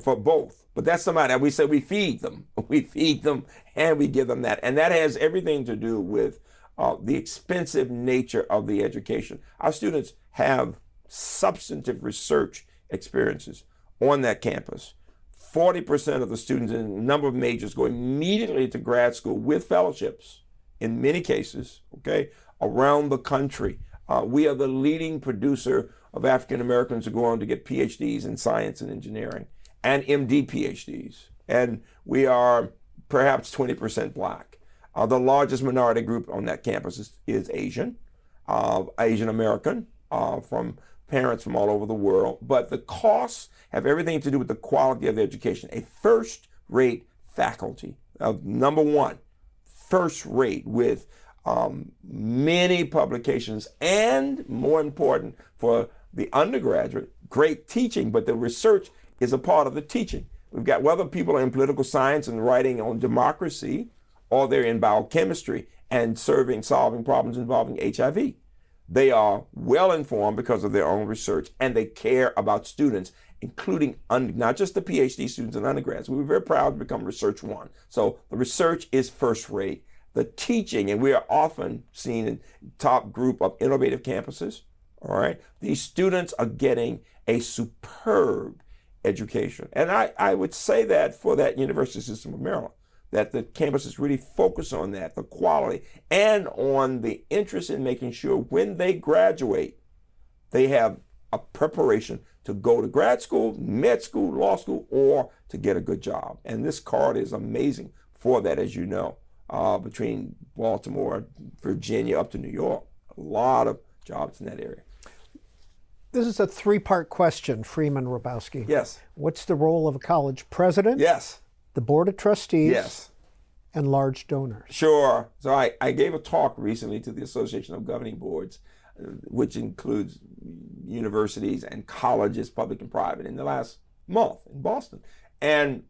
for both. But that's somebody that we say we feed them. We feed them and we give them that. And that has everything to do with the expensive nature of the education. Our students have substantive research experiences on that campus. 40% of the students in a number of majors go immediately to grad school with fellowships, in many cases, okay, around the country. We are the leading producer of African Americans who go on to get PhDs in science and engineering and MD PhDs. And we are perhaps 20% Black. The largest minority group on that campus is Asian American, from parents from all over the world. But the costs have everything to do with the quality of the education. A first-rate faculty, number one, first rate with many publications, and more important for the undergraduate, great teaching, but the research is a part of the teaching. We've got, whether people are in political science and writing on democracy, or they're in biochemistry and solving problems involving HIV. They are well informed because of their own research, and they care about students, including not just the PhD students and undergrads. We were very proud to become Research One. So the research is first rate. The teaching, and we are often seen in top group of innovative campuses, all right? These students are getting a superb education. And I would say that for that University System of Maryland, that the campuses really focus on that, the quality, and on the interest in making sure when they graduate, they have a preparation to go to grad school, med school, law school, or to get a good job. And this card is amazing for that, as you know. between Baltimore, Virginia, up to New York. A lot of jobs in that area. This is a three-part question, Freeman Hrabowski. Yes. What's the role of a college president? Yes. The board of trustees? Yes. And large donors? Sure. So I gave a talk recently to the Association of Governing Boards, which includes universities and colleges, public and private, in the last month in Boston. And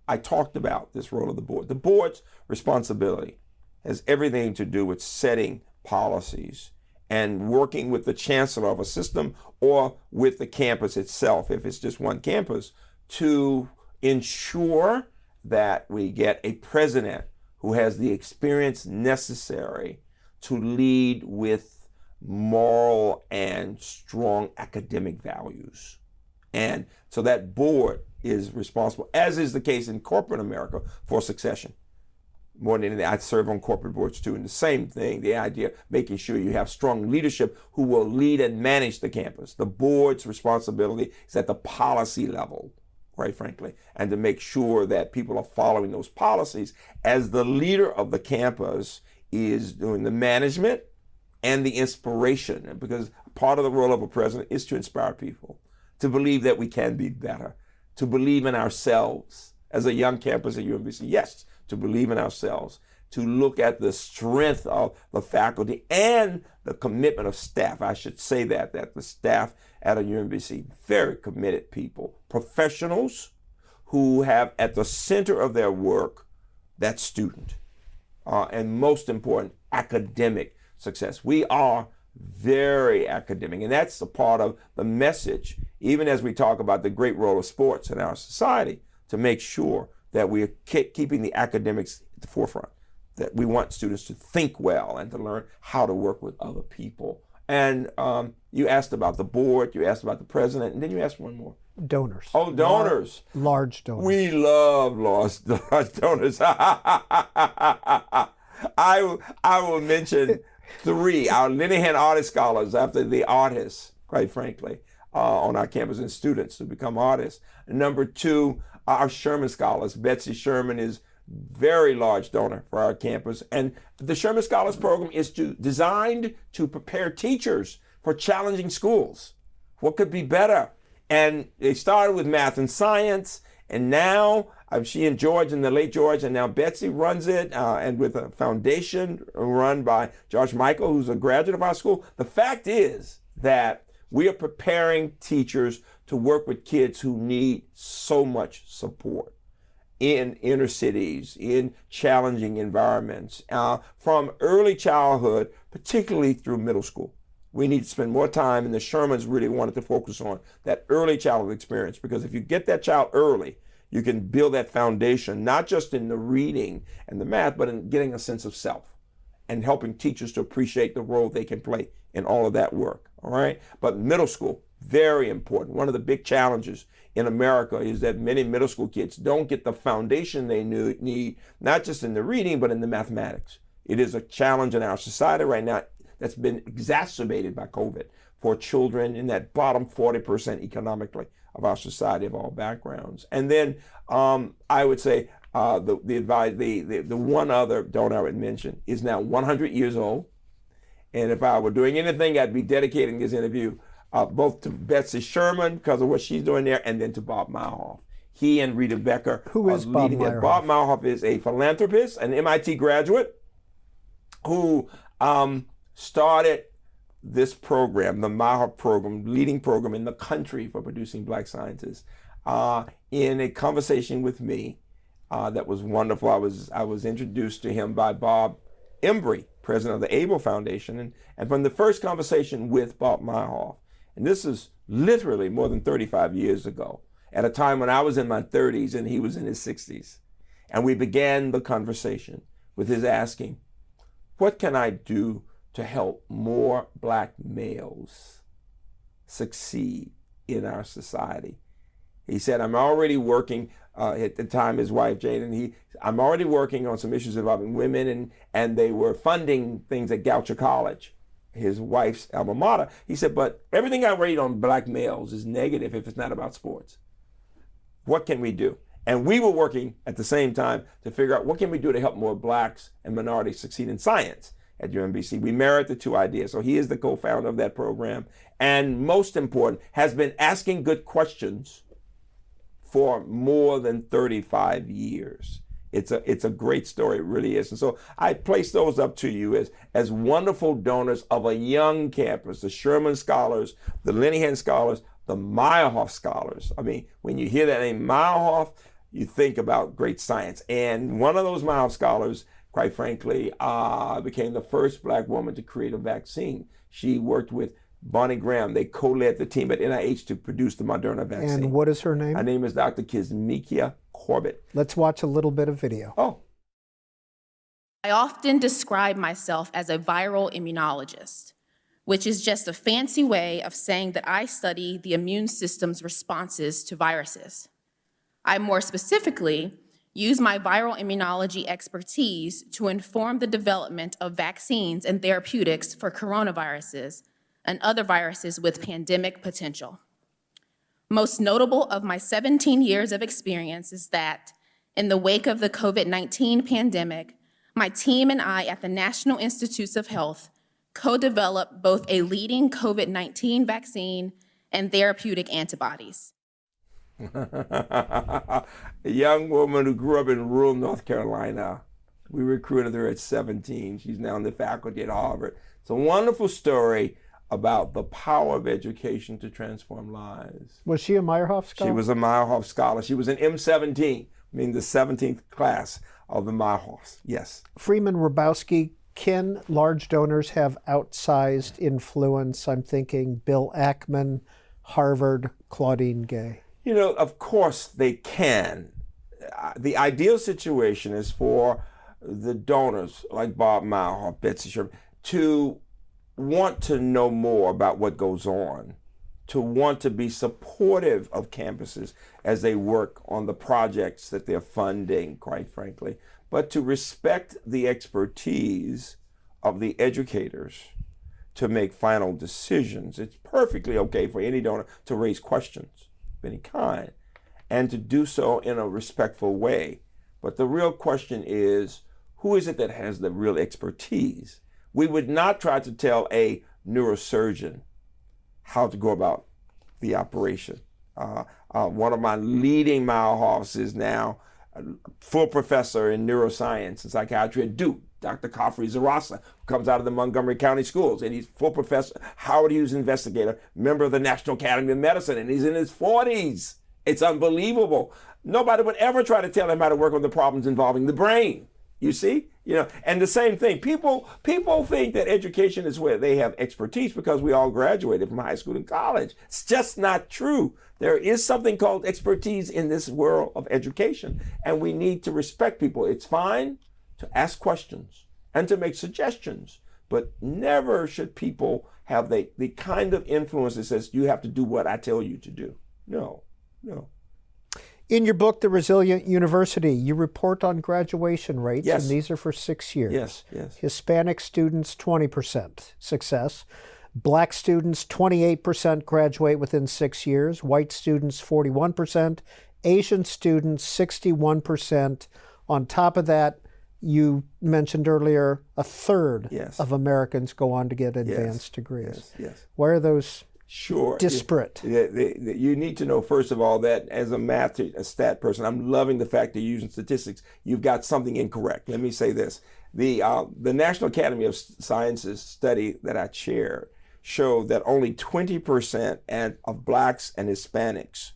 I talked about this role of the board. The board's responsibility has everything to do with setting policies and working with the chancellor of a system or with the campus itself, if it's just one campus, to ensure that we get a president who has the experience necessary to lead with moral and strong academic values. And so that board is responsible, as is the case in corporate America, for succession. More than anything, I serve on corporate boards too, and the same thing, the idea of making sure you have strong leadership who will lead and manage the campus. The board's responsibility is at the policy level, quite frankly, and to make sure that people are following those policies as the leader of the campus is doing the management and the inspiration, because part of the role of a president is to inspire people to believe that we can be better, to believe in ourselves. As a young campus at UMBC, yes, to believe in ourselves, to look at the strength of the faculty and the commitment of staff. I should say that the staff at a UMBC, very committed people, professionals who have at the center of their work that student, and most important, academic success. We are very academic, and that's a part of the message, even as we talk about the great role of sports in our society, to make sure that we are keeping the academics at the forefront, that we want students to think well and to learn how to work with other people. And you asked about the board, you asked about the president, and then you asked one more. Donors. Oh, donors. Large donors. We love large donors. I will mention three. Our Linehan Artist Scholars, after the artists, quite frankly, on our campus, and students to become artists. And number two, our Sherman Scholars. Betsy Sherman is very large donor for our campus. And the Sherman Scholars Program is designed to prepare teachers for challenging schools. What could be better? And they started with math and science, and now she and George and the late George, and now Betsy runs it, and with a foundation run by George Michael, who's a graduate of our school. The fact is that we are preparing teachers to work with kids who need so much support in inner cities, in challenging environments, from early childhood, particularly through middle school. We need to spend more time, and the Shermans really wanted to focus on that early childhood experience, because if you get that child early, you can build that foundation, not just in the reading and the math, but in getting a sense of self and helping teachers to appreciate the role they can play in all of that work, all right? But middle school, very important. One of the big challenges in America is that many middle school kids don't get the foundation they need, not just in the reading, but in the mathematics. It is a challenge in our society right now that's been exacerbated by COVID for children in that bottom 40% economically of our society of all backgrounds. And then I would say the one other donor I would mention is now 100 years old. And if I were doing anything, I'd be dedicating this interview both to Betsy Sherman because of what she's doing there, and then to Bob Meyerhoff. He and Rita Becker Who is Bob Meyerhoff? Bob Meyerhoff is a philanthropist, an MIT graduate, who started this program, the Meyerhoff program, leading program in the country for producing Black scientists, in a conversation with me that was wonderful. I was introduced to him by Bob Embry, president of the Abel Foundation, and from the first conversation with Bob Meyerhoff, and this is literally more than 35 years ago, at a time when I was in my 30s and he was in his 60s, and we began the conversation with his asking, what can I do to help more Black males succeed in our society? He said, I'm already working, at the time his wife Jane, and I'm already working on some issues involving women, and they were funding things at Goucher College, his wife's alma mater. He said, but everything I read on Black males is negative if it's not about sports. What can we do? And we were working at the same time to figure out what can we do to help more blacks and minorities succeed in science at UMBC. We married the two ideas. So he is the co-founder of that program. And most important, has been asking good questions for more than 35 years. It's a great story, it really is. And so I place those up to you as wonderful donors of a young campus, the Sherman Scholars, the Linehan Scholars, the Meyerhoff Scholars. I mean, when you hear that name Meyerhoff, you think about great science. And one of those Meyerhoff Scholars, quite frankly, became the first black woman to create a vaccine. She worked with Bonnie Graham. They co-led the team at NIH to produce the Moderna vaccine. And what is her name? Her name is Dr. Kizzmekia Corbett. Let's watch a little bit of video. Oh. I often describe myself as a viral immunologist, which is just a fancy way of saying that I study the immune system's responses to viruses. I more specifically use my viral immunology expertise to inform the development of vaccines and therapeutics for coronaviruses and other viruses with pandemic potential. Most notable of my 17 years of experience is that, in the wake of the COVID-19 pandemic, my team and I at the National Institutes of Health co-developed both a leading COVID-19 vaccine and therapeutic antibodies. A young woman who grew up in rural North Carolina. We recruited her at 17. She's now in the faculty at Harvard. It's a wonderful story about the power of education to transform lives. Was she a Meyerhoff Scholar? She was a Meyerhoff Scholar. She was an M17, meaning the 17th class of the Meyerhoffs, yes. Freeman Hrabowski, can large donors have outsized influence? I'm thinking Bill Ackman, Harvard, Claudine Gay. You know, of course they can. The ideal situation is for the donors, like Bob Meyerhoff, Betsy Sherman, to want to know more about what goes on, to want to be supportive of campuses as they work on the projects that they're funding, quite frankly, but to respect the expertise of the educators to make final decisions. It's perfectly okay for any donor to raise questions of any kind and to do so in a respectful way. But the real question is, who is it that has the real expertise? We would not try to tell a neurosurgeon how to go about the operation. One of my leading Meyerhoffs is now a full professor in neuroscience and psychiatry at Duke, Dr. Khafre Zarasa, who comes out of the Montgomery County Schools, and he's full professor, Howard Hughes investigator, member of the National Academy of Medicine, and he's in his 40s. It's unbelievable. Nobody would ever try to tell him how to work on the problems involving the brain. You see? You know, and the same thing, people think that education is where they have expertise because we all graduated from high school and college. It's just not true. There is something called expertise in this world of education, and we need to respect people. It's fine to ask questions and to make suggestions, but never should people have the kind of influence that says you have to do what I tell you to do. No. In your book, The Resilient University, you report on graduation rates, yes. And these are for 6 years. Yes. Hispanic students, 20% success. Black students, 28% graduate within 6 years. White students, 41%. Asian students, 61%. On top of that, you mentioned earlier, a third of Americans go on to get advanced degrees. Yes. Why are those disparate? You need to know, first of all, that as a stat person, I'm loving the fact that you're using statistics. You've got something incorrect. Let me say this. The National Academy of Sciences study that I chaired showed that only 20% of blacks and Hispanics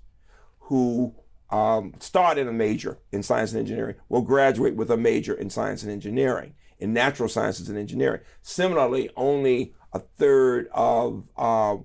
who start in a major in science and engineering will graduate with a major in science and engineering, in natural sciences and engineering. Similarly, only a third of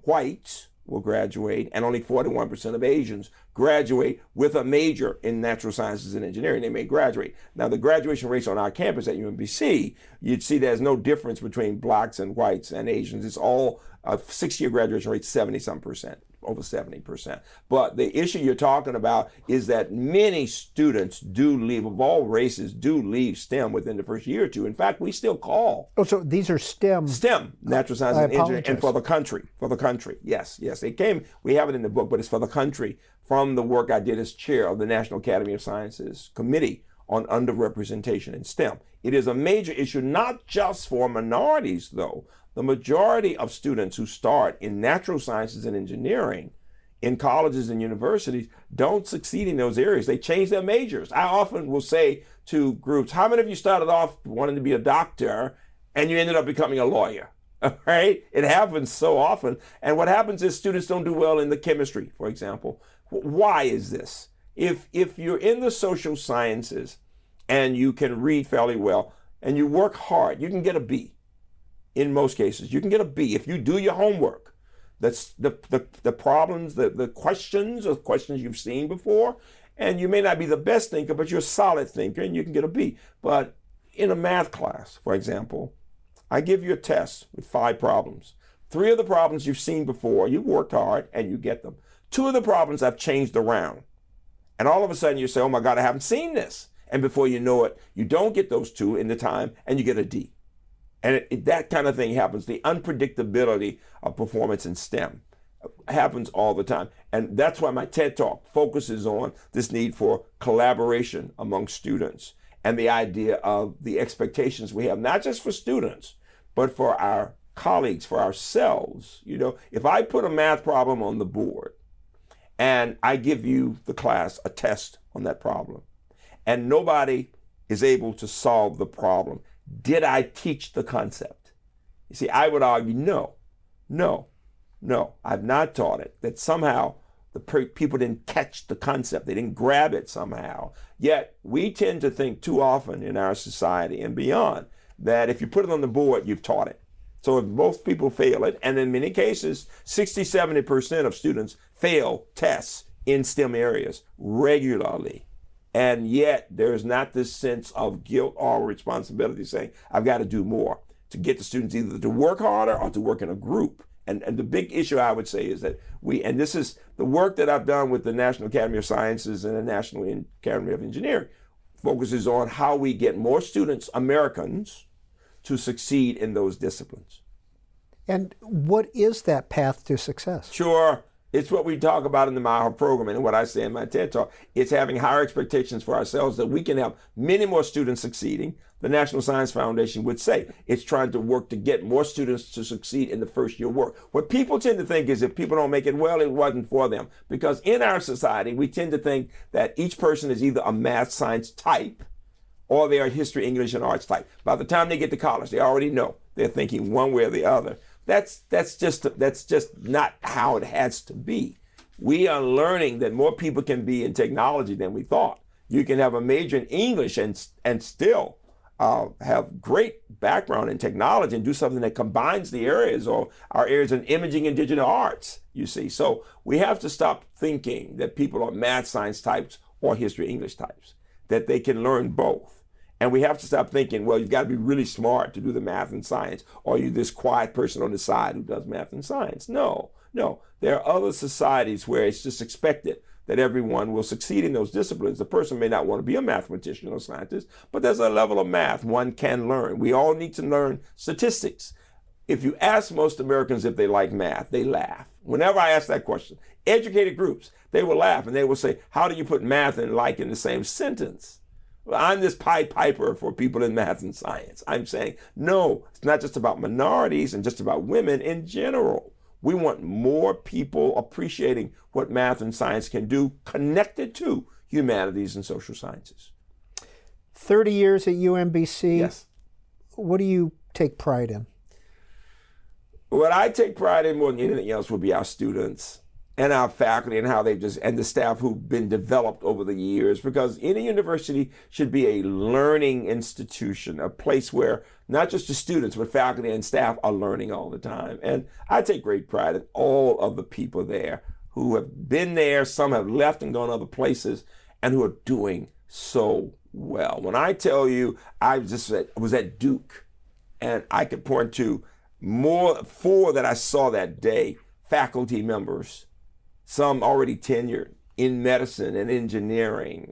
whites will graduate, and only 41% of Asians graduate with a major in natural sciences and engineering. They may graduate. Now, the graduation rates on our campus at UMBC, you'd see there's no difference between blacks and whites and Asians. It's all a 6-year graduation rate, 70-some%. over 70%. But the issue you're talking about is that many students do leave, of all races, do leave STEM within the first year or two. In fact, we still call. Oh, so these are STEM. STEM, natural science and engineering, and for the country. Yes. It came, we have it in the book, but it's for the country from the work I did as chair of the National Academy of Sciences Committee on Underrepresentation in STEM. It is a major issue, not just for minorities, though. The majority of students who start in natural sciences and engineering in colleges and universities don't succeed in those areas. They change their majors. I often will say to groups, how many of you started off wanting to be a doctor and you ended up becoming a lawyer? All right? It happens so often. And what happens is students don't do well in the chemistry, for example. Why is this? If you're in the social sciences and you can read fairly well and you work hard, you can get a B. In most cases, you can get a B if you do your homework. That's the problems, the questions are questions you've seen before, and you may not be the best thinker, but you're a solid thinker and you can get a B. But in a math class, for example, I give you a test with 5 problems. 3 of the problems you've seen before, you've worked hard and you get them. 2 of the problems I've changed around. And all of a sudden you say, oh my God, I haven't seen this. And before you know it, you don't get those 2 in the time and you get a D. And that kind of thing happens. The unpredictability of performance in STEM happens all the time. And that's why my TED Talk focuses on this need for collaboration among students and the idea of the expectations we have, not just for students, but for our colleagues, for ourselves. You know, if I put a math problem on the board and I give you, the class, a test on that problem, and nobody is able to solve the problem, did I teach the concept? You see, I would argue, no, I've not taught it. That somehow the people didn't catch the concept. They didn't grab it somehow. Yet we tend to think too often in our society and beyond that if you put it on the board, you've taught it. So if most people fail it, and in many cases, 60, 70% of students fail tests in STEM areas regularly. And yet there's not this sense of guilt or responsibility saying, I've got to do more to get the students either to work harder or to work in a group. And the big issue I would say is that and this is the work that I've done with the National Academy of Sciences and the National Academy of Engineering, focuses on how we get more students, Americans, to succeed in those disciplines. And what is that path to success? Sure. It's what we talk about in the Mile program and what I say in my TED Talk. It's having higher expectations for ourselves that we can have many more students succeeding. The National Science Foundation would say it's trying to work to get more students to succeed in the first year work. What people tend to think is if people don't make it, well, it wasn't for them. Because in our society, we tend to think that each person is either a math science type or they are history, English, and arts type. By the time they get to college, they already know. They're thinking one way or the other. That's just not how it has to be. We are learning that more people can be in technology than we thought. You can have a major in English and still have great background in technology and do something that combines the areas or our areas in imaging and digital arts, you see. So we have to stop thinking that people are math science types or history English types, that they can learn both. And we have to stop thinking, well, you've got to be really smart to do the math and science, or you're this quiet person on the side who does math and science. No. There are other societies where it's just expected that everyone will succeed in those disciplines. The person may not want to be a mathematician or scientist, but there's a level of math one can learn. We all need to learn statistics. If you ask most Americans if they like math, they laugh. Whenever I ask that question, educated groups, they will laugh and they will say, how do you put math and like in the same sentence? Well, I'm this Pied Piper for people in math and science. I'm saying, no, it's not just about minorities and just about women in general. We want more people appreciating what math and science can do connected to humanities and social sciences. 30 years at UMBC. Yes. What do you take pride in? What I take pride in more than anything else would be our students and our faculty and how and the staff who've been developed over the years, because any university should be a learning institution, a place where not just the students, but faculty and staff are learning all the time. And I take great pride in all of the people there who have been there, some have left and gone other places, and who are doing so well. When I tell you, I was at Duke, and I could point to 4 that I saw that day, faculty members some already tenured in medicine and engineering.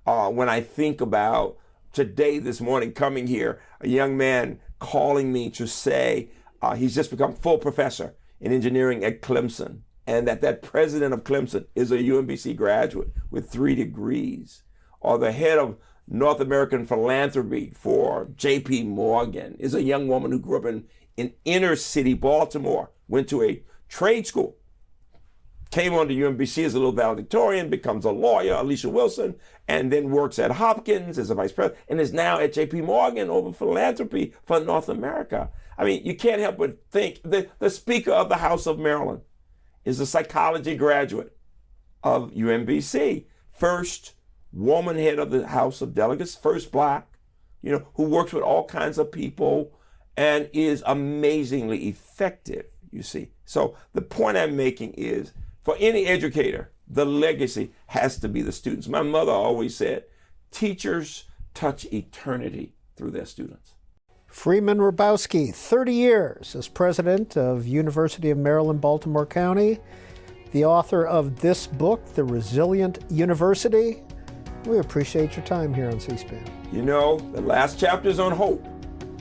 When I think about today, this morning, coming here, a young man calling me to say he's just become full professor in engineering at Clemson, and that president of Clemson is a UMBC graduate with 3 degrees, or the head of North American philanthropy for J.P. Morgan is a young woman who grew up in inner city Baltimore, went to a trade school, came on to UMBC as a little valedictorian, becomes a lawyer, Alicia Wilson, and then works at Hopkins as a vice president, and is now at J.P. Morgan over philanthropy for North America. I mean, you can't help but think the Speaker of the House of Maryland is a psychology graduate of UMBC, first woman head of the House of Delegates, first Black, who works with all kinds of people and is amazingly effective, you see. So the point I'm making is, for any educator, the legacy has to be the students. My mother always said, teachers touch eternity through their students. Freeman Hrabowski, 30 years as president of University of Maryland, Baltimore County, the author of this book, The Resilient University. We appreciate your time here on C-SPAN. The last chapter is on hope.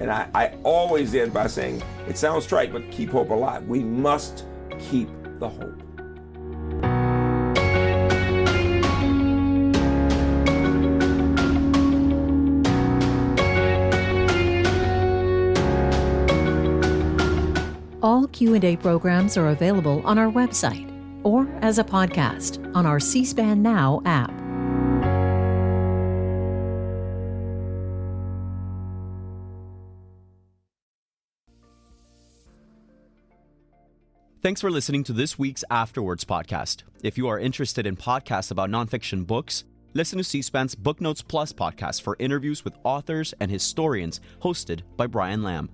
And I always end by saying, it sounds trite, but keep hope alive. We must keep the hope. All Q&A programs are available on our website or as a podcast on our C-SPAN Now app. Thanks for listening to this week's Afterwards podcast. If you are interested in podcasts about nonfiction books, listen to C-SPAN's Book Notes Plus podcast for interviews with authors and historians hosted by Brian Lamb.